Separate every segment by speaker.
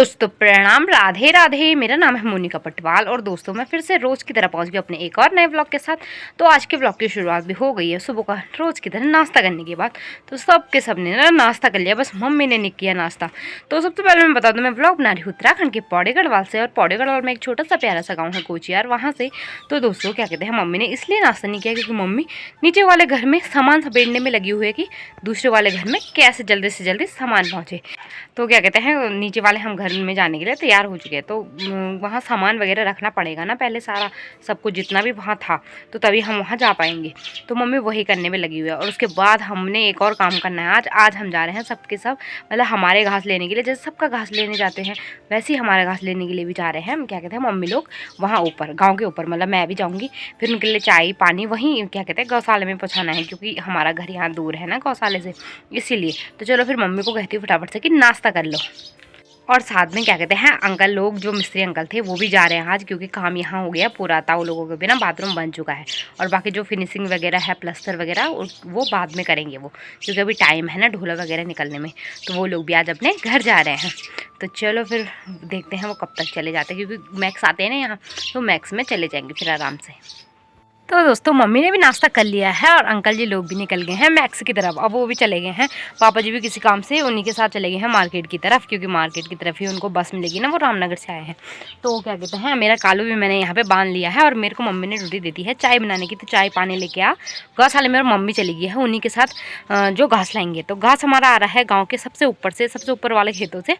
Speaker 1: दोस्तों प्रणाम, राधे राधे। मेरा नाम है मोनिका पटवाल और दोस्तों मैं फिर से रोज़ की तरह पहुंच गई अपने एक और नए ब्लॉग के साथ। तो आज के ब्लॉग की शुरुआत भी हो गई है सुबह का रोज़ की तरह नाश्ता करने के बाद। तो सबके सब ने ना नाश्ता कर लिया, बस मम्मी ने नहीं किया नाश्ता। तो सबसे पहले मैं बता दूँ, मैं ब्लॉग बना रही हूँ उत्तराखंड के पौड़ी गढ़वाल से, और पौड़ी गढ़वाल में एक छोटा सा प्यारा सा गाँव है कोचियार, वहाँ से। तो दोस्तों क्या कहते हैं, मम्मी ने इसलिए नाश्ता नहीं किया क्योंकि मम्मी नीचे वाले घर में सामान सपेटने में लगी हुई है कि दूसरे वाले घर में कैसे जल्दी से जल्दी सामान पहुँचे। तो क्या कहते हैं, नीचे वाले हम घर में जाने के लिए तैयार हो चुके हैं। तो वहाँ सामान वगैरह रखना पड़ेगा ना पहले, सारा सब कुछ जितना भी वहाँ था, तो तभी हम वहाँ जा पाएंगे। तो मम्मी वही करने में लगी हुई है। और उसके बाद हमने एक और काम करना है। आज हम जा रहे हैं सबके सब, मतलब हमारे घास लेने के लिए, जैसे सबका घास लेने जाते हैं वैसे ही हमारे घास लेने के लिए भी जा रहे हैं हम। क्या कहते हैं, मम्मी लोग वहाँ ऊपर गाँव के ऊपर, मतलब मैं भी जाऊँगी। फिर उनके लिए चाय पानी वहीं क्या कहते हैं गौशाले में पहुँचाना है, क्योंकि हमारा घर यहाँ दूर है ना गौशाले से, इसीलिए। तो चलो फिर मम्मी को कहती हूँ फटाफट से कि नाश्ता कर लो। और साथ में क्या कहते हैं, अंकल लोग जो मिस्त्री अंकल थे वो भी जा रहे हैं आज, क्योंकि काम यहाँ हो गया पूरा था। वो लोगों के भी ना बाथरूम बन चुका है, और बाकी जो फिनिशिंग वगैरह है प्लस्तर वगैरह वो बाद में करेंगे वो, क्योंकि अभी टाइम है ना ढोला वगैरह निकलने में। तो वो लोग भी आज अपने घर जा रहे हैं। तो चलो फिर देखते हैं वो कब तक चले जाते हैं, क्योंकि मैक्स आते हैं ना यहाँ, तो मैक्स में चले जाएंगे फिर आराम से। तो दोस्तों मम्मी ने भी नाश्ता कर लिया है और अंकल जी लोग भी निकल गए हैं मैक्स की तरफ। अब वो भी चले गए हैं, पापा जी भी किसी काम से उन्हीं के साथ चले गए हैं मार्केट की तरफ, क्योंकि मार्केट की तरफ ही उनको बस मिलेगी ना, वो रामनगर से आए हैं। तो क्या कहते हैं, मेरा कालू भी मैंने यहाँ पे बांध लिया है, और मेरे को मम्मी ने ड्यूटी देती है चाय बनाने की। तो चाय पानी लेके आ गौशाले में, और मम्मी चली गई है उन्हीं के साथ जो घास लाएंगे। तो घास हमारा आ रहा है गाँव के सबसे ऊपर से, सबसे ऊपर वाले खेतों से।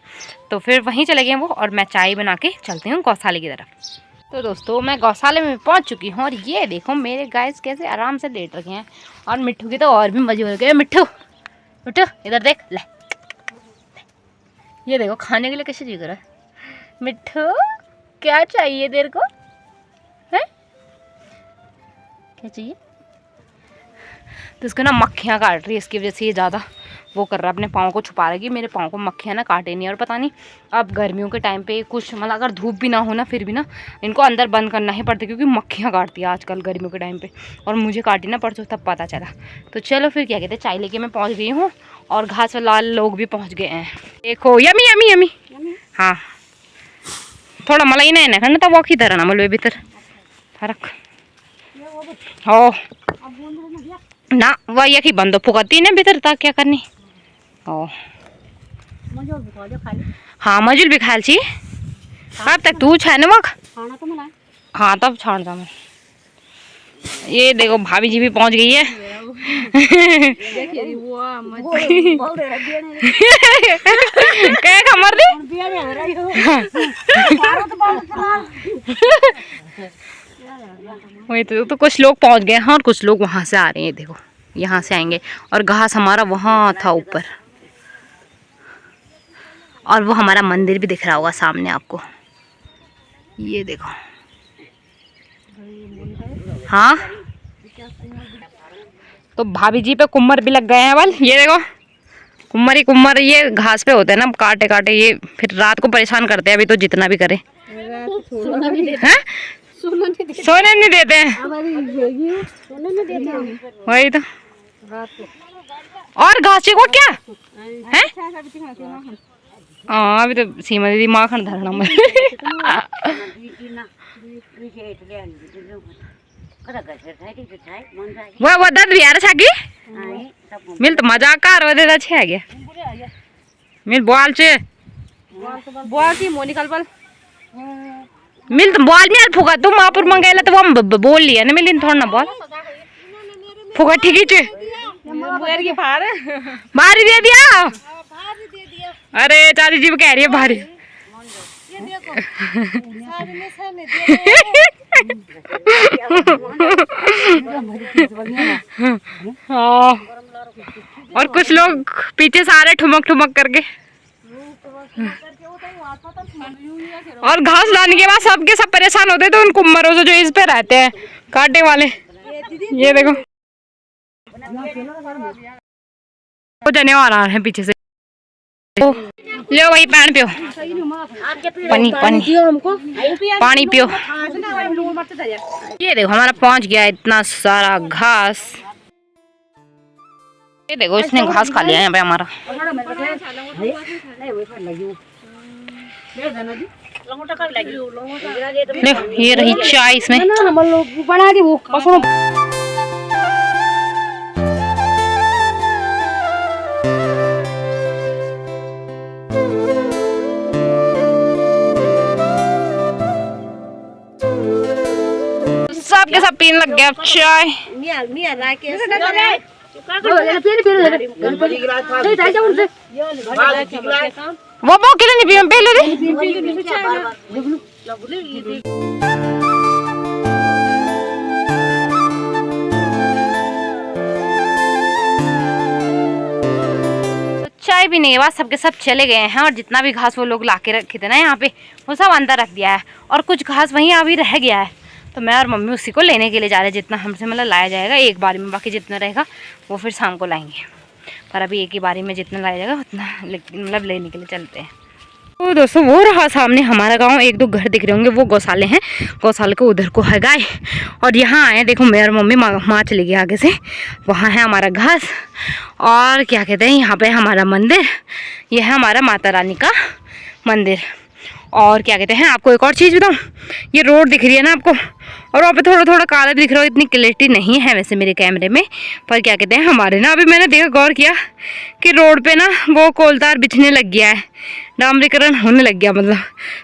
Speaker 1: तो फिर वहीं चले गए वो, और मैं चाय बना के चलती हूँ गौशाले की तरफ। तो दोस्तों मैं गौशाले में पहुंच चुकी हूं, और ये देखो मेरे गाइस कैसे आराम से लेट रखे हैं। और मिट्ठू की तो और भी मजे हो गए। मिट्ठू मिट्ठू इधर देख ले, ये देखो खाने के लिए कैसे जी कर रहा है। मिट्ठू क्या चाहिए तेरे को, है क्या चाहिए? तो इसको ना मक्खियाँ काट रही है, इसकी वजह से ये ज़्यादा वो कर रहा है, अपने पाँव को छुपा रहा है कि मेरे पाँव को मक्खियाँ ना काटे नहीं। और पता नहीं अब गर्मियों के टाइम पे कुछ, मतलब अगर धूप भी ना हो ना, फिर भी ना इनको अंदर बंद करना ही पड़ता है, क्योंकि मक्खियाँ काटती है आजकल गर्मियों के टाइम पे। और मुझे काटी ना परसों, तब पता चला। तो चलो फिर क्या कहते हैं, चाय लेके मैं पहुँच गई हूँ, और घास लाल लोग भी पहुँच गए हैं। देखो यमी यमी यमी, हाँ थोड़ा मलाई ना खंड तब वो किधर ना मलबे भीतर फर्क हो ना, वह यही बंदो फुकती ने भीतर था क्या करनी। ओ हाँ मजुल भी खाल छी, अब तक तू छा ना वह। हाँ तब छाड़ जा मैं। ये देखो भाभी जी भी पहुंच गई है। क्या खबर दी वही तो कुछ लोग पहुंच गए हैं और कुछ लोग वहां से आ रहे हैं। देखो यहाँ से आएंगे, और घास हमारा वहां था ऊपर, और वो हमारा मंदिर भी दिख रहा होगा सामने आपको, ये देखो। हाँ तो भाभी जी पे कुम्मर भी लग गए हैं बल, ये देखो कुम्मर ही कुम्मर, ये घास पे होते हैं ना काटे काटे, ये फिर रात को परेशान करते हैं। अभी तो जितना भी करे हैं सोने नहीं देते हैं, वही तो। और घासी को क्या है, हाँ अभी तो सीमा दीदी माखन धरना मैं वो दर्द भी आ रहा छागी मिल तो मजाक कर वदे दा छे गया मिल बॉल छे बॉल की मोनी कल बल मिल तो बॉल में फुगा तुम मापुर मंगाइला तो हम बोल लिया ना मिलिन थोड़ा ना बॉल फुगा ठीक ही छे भारी दे दिया। अरे चाची जी कह रही है भारी। हाँ और कुछ लोग पीछे से आ रहे ठुमक ठुमक करके, और घास लाने के बाद सबके सब परेशान होते तो उन कुम्मरों से जो इस पे रहते हैं कांटे वाले। ये देखो वो जने आ रहा है पीछे से, लो वही पैन पियो पानी पानी पानी पियो। ये देखो हमारा पहुंच गया इतना सारा घास, ये देखो इसने घास खा लिया यहाँ पे हमारा। देखो ये रही चाय इसमें।
Speaker 2: बना के वो
Speaker 1: सबके सब पीने लग गया अब चाय। वो कितने नहीं पिए पहले रे। चाय पीने के बाद सबके सब चले गए हैं और जितना भी घास वो लोग लाके रखे थे ना यहाँ पे वो सब अंदर रख दिया है और कुछ घास वहीं अभी रह गया है। तो मैं और मम्मी उसी को लेने के लिए जा रहे हैं, जितना हमसे मतलब लाया जाएगा एक बारी में, बाकी जितना रहेगा वो फिर शाम को लाएंगे। पर अभी एक ही बारी में जितना लाया जाएगा उतना मतलब लेने के लिए चलते हैं। तो दोस्तों वो रहा सामने हमारा गांव, एक दो घर दिख रहे होंगे वो गौशाले हैं, गौशाले को उधर को है गाय। और यहाँ आए देखो मैं और मम्मी, माँ चली गई आगे से, वहाँ है हमारा घास और क्या कहते हैं यहाँ पे हमारा मंदिर, यह है हमारा माता रानी का मंदिर। और क्या कहते हैं आपको एक और चीज़ बताऊँ, ये रोड दिख रही है ना आपको, और वहाँ पे थोड़ा थोड़ा काला दिख रहा है, इतनी क्लैरिटी नहीं है वैसे मेरे कैमरे में, पर क्या कहते हैं हमारे ना अभी मैंने देखा गौर किया कि रोड पे ना वो कोलतार बिछने लग गया है, डामरीकरण होने लग गया मतलब,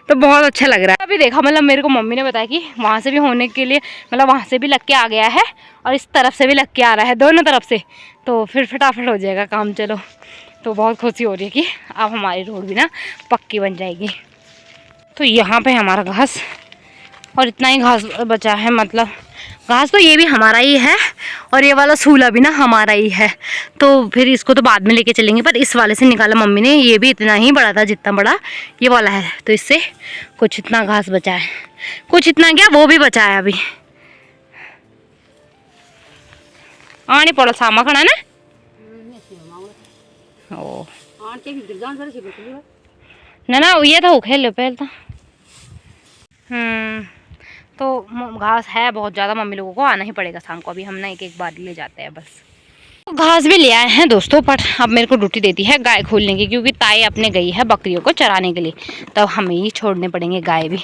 Speaker 1: तो बहुत अच्छा लग रहा है। अभी देखा मतलब मेरे को मम्मी ने बताया कि वहाँ से भी होने के लिए मतलब वहाँ से भी लग के आ गया है और इस तरफ से भी लग के आ रहा है, दोनों तरफ से, तो फिर फटाफट हो जाएगा काम। चलो तो बहुत खुशी हो रही है कि अब हमारी रोड भी ना पक्की बन जाएगी। तो यहाँ पे हमारा घास और इतना ही घास बचा है, मतलब घास तो ये भी हमारा ही है और ये वाला सूला भी ना हमारा ही है, तो फिर इसको तो बाद में लेके चलेंगे। पर इस वाले से निकाला मम्मी ने, ये भी इतना ही बड़ा था जितना बड़ा ये वाला है, तो इससे कुछ इतना घास बचा है, कुछ इतना क्या वो भी बचा है अभी। आने पड़ा सामा खड़ा ना ओ ना ये तो खेल लो पहले तो। तो घास है बहुत ज़्यादा, मम्मी लोगों को आना ही पड़ेगा शाम को, अभी हम ना एक एक बार ले जाते हैं बस। घास भी ले आए हैं दोस्तों, पर अब मेरे को ड्यूटी देती है गाय खोलने की, क्योंकि ताई अपने गई है बकरियों को चराने के लिए, तो हमें ही छोड़ने पड़ेंगे गाय भी।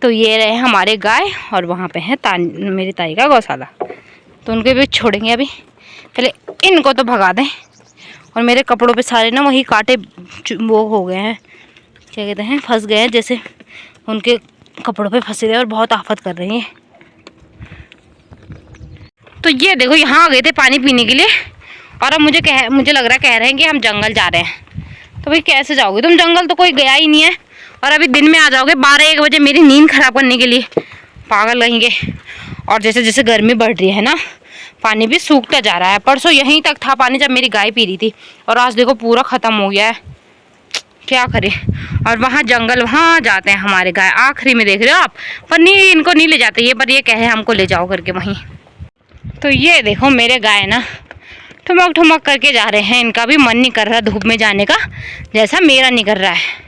Speaker 1: तो ये रहे हमारे गाय और वहाँ पे है मेरी ताई का गौशाला, तो उनके भी छोड़ेंगे अभी। पहले इनको तो भगा दें, और मेरे कपड़ों पे सारे ना वही कांटे वो हो गए हैं, क्या कहते हैं फंस गए हैं, जैसे उनके कपड़ों पे फंसे रहे और बहुत आफत कर रही हैं। तो ये देखो यहाँ आ गए थे पानी पीने के लिए, और अब मुझे लग रहा है कह रहे हैं कि हम जंगल जा रहे हैं। तो भाई कैसे जाओगे तुम जंगल, तो कोई गया ही नहीं है, और अभी दिन में आ जाओगे 12-1 बजे मेरी नींद खराब करने के लिए, पागल रहेंगे। और जैसे जैसे गर्मी बढ़ रही है ना, पानी भी सूखता जा रहा है। परसों यहीं तक था पानी जब मेरी गाय पी रही थी, और आज देखो पूरा ख़त्म हो गया है, क्या करें। और वहाँ जंगल, वहाँ जाते हैं हमारे गाय, आखिरी में देख रहे हो आप, पर नहीं इनको नहीं ले जाते ये, पर ये कहे हमको ले जाओ करके वहीं। तो ये देखो मेरे गाय ना ठुमक ठुमक करके जा रहे हैं, इनका भी मन नहीं कर रहा धूप में जाने का, जैसा मेरा नहीं कर रहा है।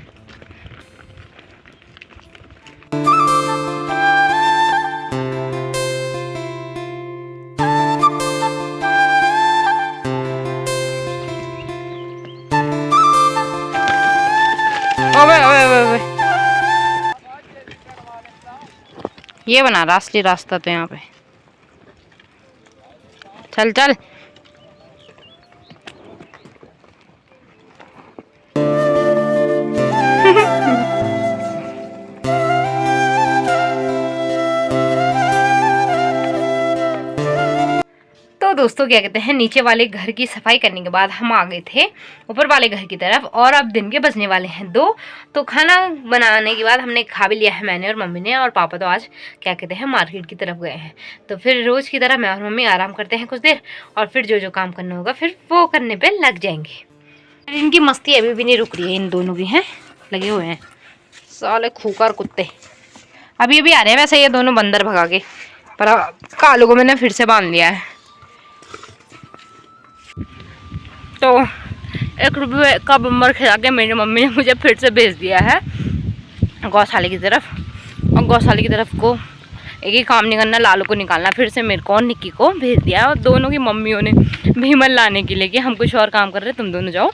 Speaker 1: ओए ओए ओए ओए, ये बना राष्ट्रीय रास्ता तो यहाँ पे, चल चल। दोस्तों क्या कहते हैं नीचे वाले घर की सफाई करने के बाद हम आ गए थे ऊपर वाले घर की तरफ, और अब दिन के बजने वाले हैं 2। तो खाना बनाने के बाद हमने खा भी लिया है मैंने और मम्मी ने, और पापा तो आज क्या कहते हैं मार्केट की तरफ गए हैं। तो फिर रोज़ की तरह मैं और मम्मी आराम करते हैं कुछ देर, और फिर जो जो काम करना होगा फिर वो करने पर लग जाएंगे। इनकी मस्ती अभी भी नहीं रुक रही है, इन दोनों की हैं लगे हुए हैं साले खूंखार कुत्ते, अभी अभी आ रहे हैं। वैसे ये दोनों बंदर भगा के, पर कालू को मैंने फिर से बांध लिया है। तो 1 रुपये का बम्बर खिला के मेरी मम्मी ने मुझे फिर से भेज दिया है गौशाले की तरफ, और गौशाले की तरफ को एक ही काम नहीं करना, लालू को निकालना। फिर से मेरे को और निक्की को भेज दिया, और दोनों की मम्मियों ने भीमल लाने के लिए कि हम कुछ और काम कर रहे हैं, तुम दोनों जाओ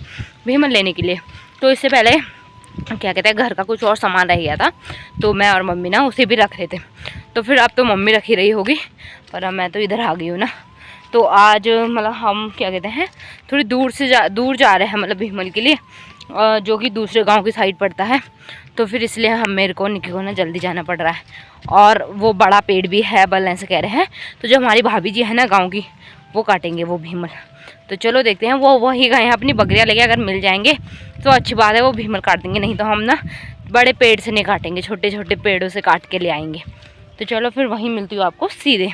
Speaker 1: भीमल लेने के लिए। तो इससे पहले क्या कहते हैं घर का कुछ और सामान रह गया था, तो मैं और मम्मी ना उसे भी रख रहे थे। तो फिर अब तो मम्मी रख ही रही होगी, पर अब मैं तो इधर आ गई हूँ ना। तो आज मतलब हम क्या कहते हैं थोड़ी दूर जा रहे हैं मतलब भीमल के लिए, जो कि दूसरे गांव की साइड पड़ता है। तो फिर इसलिए हम मेरे को निकी को ना जल्दी जाना पड़ रहा है। और वो बड़ा पेड़ भी है बल ऐसे कह रहे हैं, तो जो हमारी भाभी जी है ना गाँव की, वो काटेंगे वो भीमल। तो चलो देखते हैं, वो वही गए हैं अपनी बकरियाँ लेके, अगर मिल जाएंगे तो अच्छी बात है, वो भीमल काट देंगे, नहीं तो हम ना बड़े पेड़ से नहीं काटेंगे, छोटे छोटे पेड़ों से काट के ले आएंगे। तो चलो फिर वहीं मिलती हूँ आपको सीधे।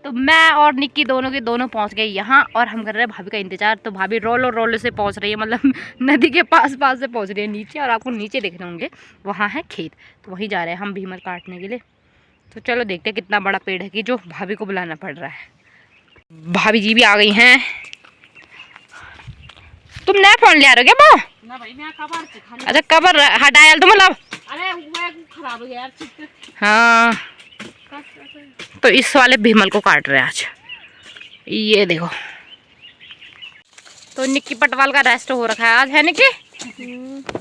Speaker 1: तो मैं और निक्की दोनों के दोनों पहुंच गए यहाँ, और हम कर रहे हैं भाभी का इंतजार। तो भाभी रोलो रोलो से पहुंच रही है, मतलब नदी के पास से पहुंच रही है नीचे, और आपको नीचे दिख रहे होंगे वहाँ है खेत, तो वहीं जा रहे हैं हम भीमल काटने के लिए। तो चलो देखते हैं कितना बड़ा पेड़ है कि जो भाभी को बुलाना पड़ रहा है। भाभी जी भी आ गई हैं। तुम नया फोन ले आ रहे हो क्या बो? ना भाई मैं कवर से खाली। अच्छा कवर हटाया तुम मतलब? अरे वो खराब हो गया यार। हाँ तो इस वाले भीमल को काट रहे हैं आज, ये देखो। तो निक्की पटवाल का रेस्ट हो रखा है आज, है निक्की?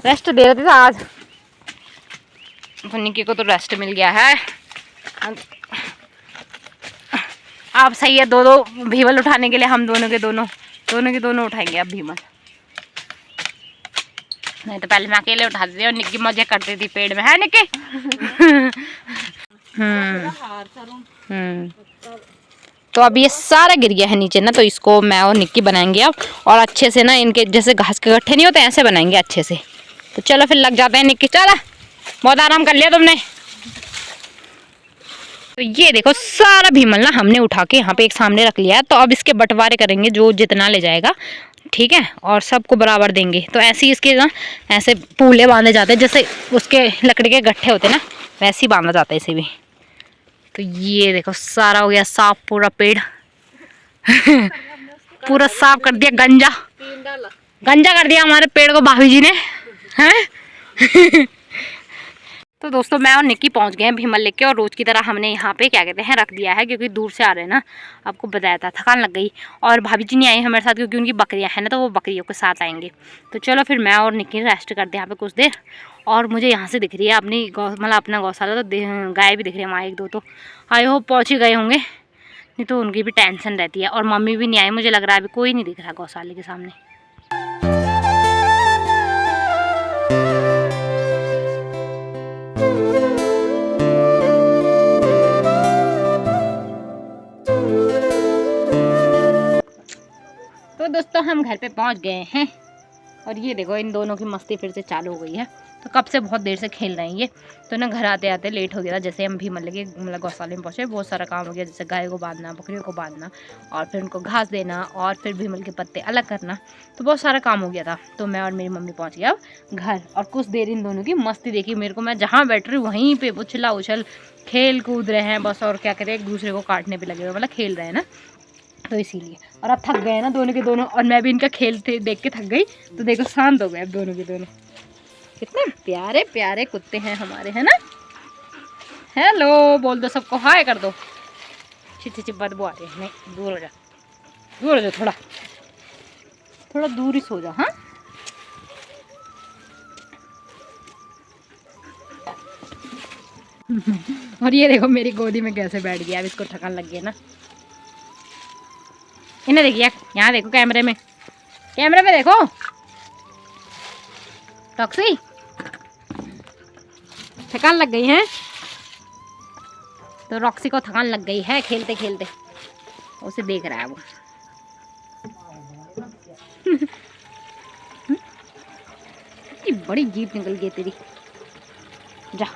Speaker 1: रेस्ट दे रहे थे आज, तो निक्की को तो रेस्ट मिल गया है। आप सही है, दो भीमल उठाने के लिए हम दोनों के दोनों उठाएंगे अब भीमल। नहीं तो पहले मैं अकेले उठाती थी और निक्की मजे करती थी पेड़ में, है निक्की? तो अब ये सारा गिर गया है नीचे ना, तो इसको मैं और निक्की बनाएंगे अब, और अच्छे से ना इनके जैसे घास के गट्ठे नहीं होते ऐसे बनाएंगे अच्छे से। तो चलो फिर लग जाते हैं निक्की, चला बहुत आराम कर लिया तुमने। तो ये देखो सारा भीमल ना हमने उठा के यहाँ पे एक सामने रख लिया है। तो अब इसके बंटवारे करेंगे, जो जितना ले जाएगा, ठीक है, और सबको बराबर देंगे। तो ऐसे ही इसके ना ऐसे पूले बांधे जाते हैं, जैसे उसके लकड़ी के गट्ठे होते हैं ना, वैसे ही बांधा जाता है इसे भी। तो ये देखो सारा हो गया साफ, पूरा पेड़ पूरा साफ कर दिया, गंजा कर दिया हमारे पेड़ को भाभी जी ने, हैं? तो दोस्तों मैं और निक्की पहुंच गए हैं भीमल लेके, और रोज़ की तरह हमने यहाँ पे क्या कहते हैं रख दिया है, क्योंकि दूर से आ रहे हैं ना, आपको बताया था, थकान लग गई। और भाभी जी नहीं आई हमारे साथ क्योंकि उनकी बकरियाँ हैं ना, तो वो बकरियों के साथ आएंगे। तो चलो फिर मैं और निक्की रेस्ट करते हैं यहाँ पे कुछ देर। और मुझे यहाँ से दिख रही है अपनी मतलब अपना गौशाला, तो गाय भी दिख रही है वहाँ एक दो, तो आई होप पहुँच ही गए होंगे, नहीं तो उनकी भी टेंशन रहती है। और मम्मी भी नहीं आई, मुझे लग रहा है अभी कोई नहीं दिख रहा गौशाले के सामने। तो दोस्तों हम घर पे पहुंच गए हैं, और ये देखो इन दोनों की मस्ती फिर से चालू हो गई है। तो कब से बहुत देर से खेल रहे हैं ये। तो ना घर आते आते लेट हो गया था, जैसे हम भीमल लगे मतलब गौशाले में पहुँचे, बहुत सारा काम हो गया, जैसे गाय को बांधना, बकरियों को बांधना, और फिर उनको घास देना, और फिर भीमल के पत्ते अलग करना, तो बहुत सारा काम हो गया था। तो मैं और मेरी मम्मी पहुँच गया अब घर, और कुछ देर इन दोनों की मस्ती देखी मेरे को। मैं जहाँ बैठ रही वहीं पर उछला उछल खेल कूद रहे हैं बस, और क्या कहते हैं एक दूसरे को काटने पर लगे हुए, मतलब खेल रहे हैं ना, तो इसीलिए। और अब थक गए ना दोनों के दोनों, और मैं भी इनका खेल देख के थक गई। तो देखो शांत हो गए अब दोनों के दोनों। कितने प्यारे प्यारे कुत्ते हैं हमारे, है ना? हेलो बोल दो सबको, हाय कर दो। छिची छिप बदबू आ रही है, नहीं दूर हो जा, दूर हो जा, थोड़ा दूर ही सो जा। हाँ और ये देखो मेरी गोदी में कैसे बैठ गया, अब इसको थकान लग गई ना। इन्हें देखिए, यहाँ देखो कैमरे में देखो टॉक्सी, थकान लग गई है। तो रॉक्सी को थकान लग गई है खेलते खेलते, उसे देख रहा है वो। इतनी बड़ी जीप निकल गई तेरी, जा।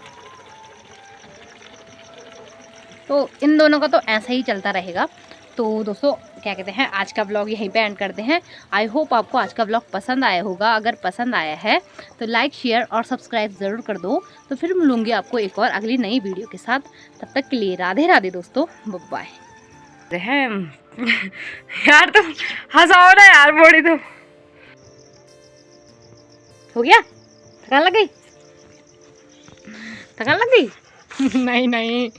Speaker 1: तो इन दोनों का तो ऐसा ही चलता रहेगा। तो दोस्तों क्या कहते हैं आज का व्लॉग यहीं पे एंड करते हैं। आई होप आपको आज का व्लॉग पसंद आया होगा। अगर पसंद आया है तो लाइक शेयर और सब्सक्राइब ज़रूर कर दो। तो फिर मिलूंगी आपको एक और अगली नई वीडियो के साथ। तब तक के लिए राधे राधे दोस्तों, बाय। यार तुम हंसाओ ना यार, बॉडी तो हो गया, थकान लग गई, थकान लग गई नहीं नहीं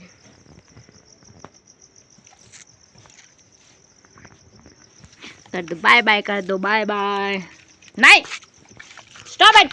Speaker 1: कर दो, बाय बाय कर दो, बाय बाय। नहीं, स्टॉप इट।